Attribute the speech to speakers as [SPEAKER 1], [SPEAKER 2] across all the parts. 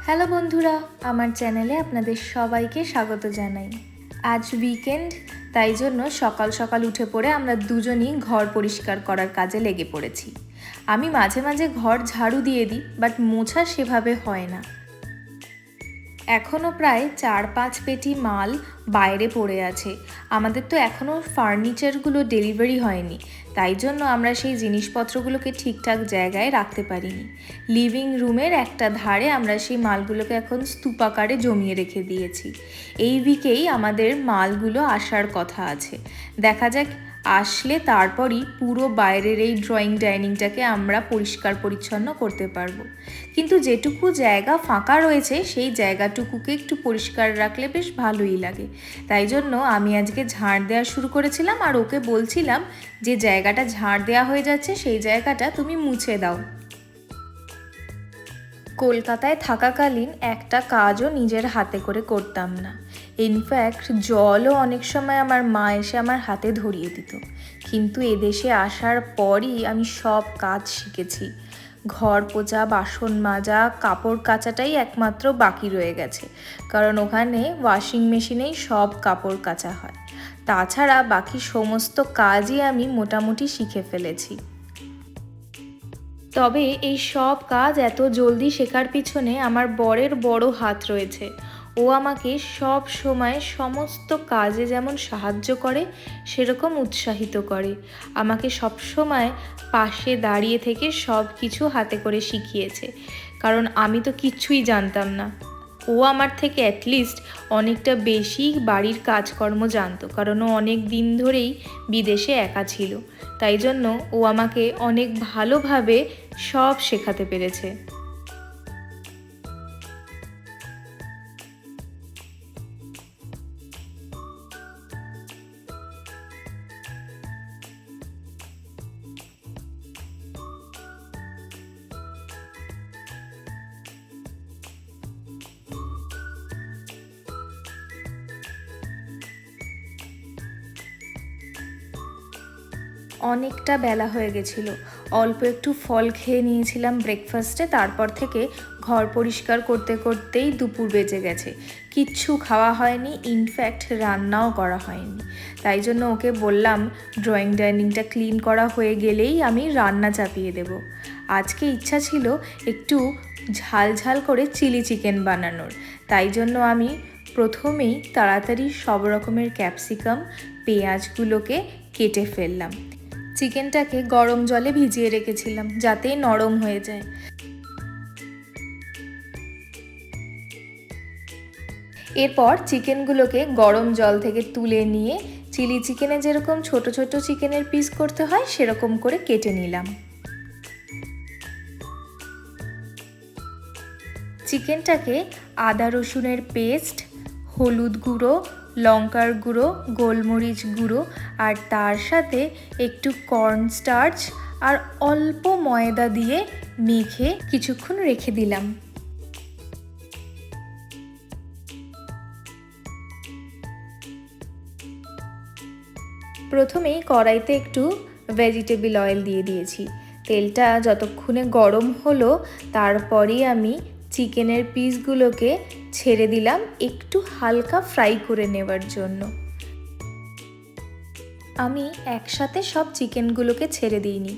[SPEAKER 1] Hello বন্ধুরা, আমার চ্যানেলে আপনাদের সবাইকে স্বাগত জানাই। আজ উইকেন্ড, তাই জন্য সকাল সকাল উঠে পড়ে আমরা দুজনই ঘর পরিষ্কার করার কাজে লেগে পড়েছি। আমি মাঝে মাঝে ঘর ঝাড়ু দিয়ে দিই, বাট মোছা সেভাবে হয় না। এখনও প্রায় 4-5 পেটি মাল বাইরে পড়ে আছে। আমাদের তো এখনও ফার্নিচারগুলো ডেলিভারি হয়নি, তাই জন্য আমরা সেই জিনিসপত্রগুলোকে ঠিকঠাক জায়গায় রাখতে পারিনি। লিভিং রুমের একটা ধারে আমরা সেই মালগুলোকে এখন স্তূপাকারে জমিয়ে রেখে দিয়েছি। এই উইকেই আমাদের মালগুলো আসার কথা আছে। দেখা যাক, আসলে তারপরই পুরো বাইরের এই ড্রয়িং ডাইনিংটাকে আমরা পরিষ্কার পরিচ্ছন্ন করতে পারবো। কিন্তু যেটুকু জায়গা ফাঁকা রয়েছে সেই জায়গাটুকুকে একটু পরিষ্কার রাখলে বেশ ভালোই লাগে। তাই জন্য আমি আজকে ঝাড় দেওয়া শুরু করেছিলাম, আর ওকে বলছিলাম যে জায়গাটা ঝাড় দেওয়া হয়ে যাচ্ছে সেই জায়গাটা তুমি মুছে দাও। কলকাতায় থাকাকালীন একটা কাজও নিজের হাতে করে করতাম না। ইনফ্যাক্ট জলও অনেক সময় আমার মা এসে আমার হাতে ধরিয়ে দিত। কিন্তু এদেশে আসার পরই আমি সব কাজ শিখেছি। ঘর পোছা, বাসন মাজা, কাপড় কাচাটাই একমাত্র বাকি রয়ে গেছে, কারণ ওখানে ওয়াশিং মেশিনেই সব কাপড় কাচা হয়। তাছাড়া বাকি সমস্ত কাজই আমি মোটামুটি শিখে ফেলেছি। তবে এই সব কাজ এত জলদি শেখার পিছনে আমার বরের বড় হাত রয়েছে। ও আমাকে সব সময় সমস্ত কাজে যেমন সাহায্য করে, সেরকম উৎসাহিত করে। আমাকে সব সময় পাশে দাঁড়িয়ে থেকে সব কিছু হাতে করে শিখিয়েছে, কারণ আমি তো কিচ্ছুই জানতাম না। ও আমার থেকে অ্যাটলিস্ট অনেকটা বেশি বাড়ির কাজকর্ম জানতো, কারণ ও অনেক দিন ধরেই বিদেশে একা ছিল। তাই জন্য ও আমাকে অনেক ভালোভাবে সব শেখাতে পেরেছে। অনেকটা বেলা হয়ে গেছিল। অল্প একটু ফল খেয়ে নিয়েছিলাম ব্রেকফাস্টে, তারপর থেকে ঘর পরিষ্কার করতে করতেই দুপুর বেজে গেছে। কিচ্ছু খাওয়া হয়নি, ইনফ্যাক্ট রান্নাও করা হয়নি। তাই জন্য ওকে বললাম ড্রয়িং ডাইনিংটা ক্লিন করা হয়ে গেলেই আমি রান্না চাপিয়ে দেব। আজকে ইচ্ছা ছিল একটু ঝাল ঝাল করে চিলি চিকেন বানানোর। তাই জন্য আমি প্রথমেই তাড়াতাড়ি সব রকমের ক্যাপসিকাম, পেঁয়াজগুলোকে কেটে ফেললাম। চিকেনটাকে গরম জলে ভিজিয়ে রেখেছিলাম যাতে নরম হয়ে যায়। এরপর চিকেনগুলোকে গরম জল থেকে তুলে নিয়ে চিলি চিকেনে যেরকম ছোট ছোট চিকেনের পিস করতে হয় সেরকম করে কেটে নিলাম। চিকেনটাকে আদা রসুনের পেস্ট, হলুদ গুঁড়ো, লঙ্কার গুঁড়ো, গোলমরিচ গুঁড়ো আর তার সাথে একটু কর্নস্টার্চ আর অল্প ময়দা দিয়ে মেখে কিছুক্ষণ রেখে দিলাম। প্রথমেই কড়াইতে একটু ভেজিটেবল অয়েল দিয়ে দিয়েছি। তেলটা যতক্ষণে গরম হলো তারপরেই আমি চিকেনের পিসগুলোকে ছেড়ে দিলাম একটু হালকা ফ্রাই করে নেবার জন্য। আমি একসাথে সব চিকেনগুলোকে ছেড়ে দিইনি,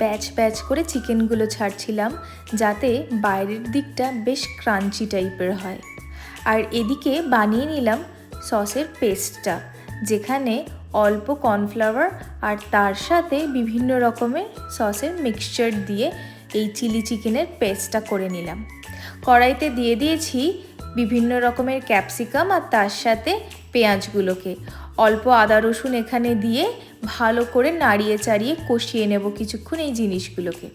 [SPEAKER 1] ব্যাচ ব্যাচ করে চিকেনগুলো ছাড়ছিলাম যাতে বাইরের দিকটা বেশ ক্রাঞ্চি টাইপের হয়। আর এদিকে বানিয়ে নিলাম সসের পেস্টটা, যেখানে অল্প কর্নফ্লাওয়ার আর তার সাথে বিভিন্ন রকমের সসের মিক্সচার দিয়ে এই চিলি চিকেনের পেস্টটা করে নিলাম। কড়াইতে দিয়ে দিয়েছি বিভিন্ন রকমের ক্যাপসিকাম আর তার সাথে পেঁয়াজগুলোকে। অল্প আদা রসুন এখানে দিয়ে ভালো করে নাড়িয়ে চাড়িয়ে কষিয়ে নেব কিছুক্ষণ এই জিনিসগুলোকে।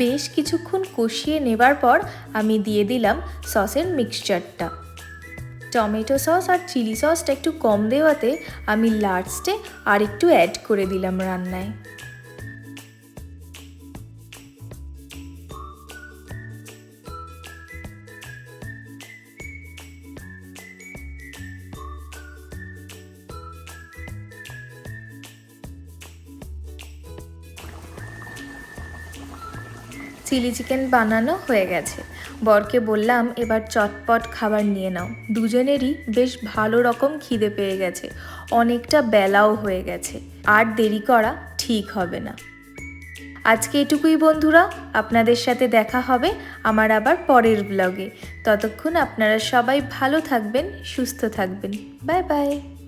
[SPEAKER 1] বেশ কিছুক্ষণ কষিয়ে নেবার পর আমি দিয়ে দিলাম সসের মিক্সচারটা। টমেটো সস আর চিলি সসটা একটু কম দেওয়াতে আমি লাস্টে আর একটু অ্যাড করে দিলাম রান্নায়। চিলি চিকেন বানানো হয়ে গেছে। বরকে বললাম এবার চটপট খাবার নিয়ে নাও। দুজনেরই বেশ ভালো রকম খিদে পেয়ে গেছে, অনেকটা বেলাও হয়ে গেছে, আর দেরি করা ঠিক হবে না। আজকে এটুকুই বন্ধুরা, আপনাদের সাথে দেখা হবে আমার আবার পরের ব্লগে। ততক্ষণ আপনারা সবাই ভালো থাকবেন, সুস্থ থাকবেন। Bye bye.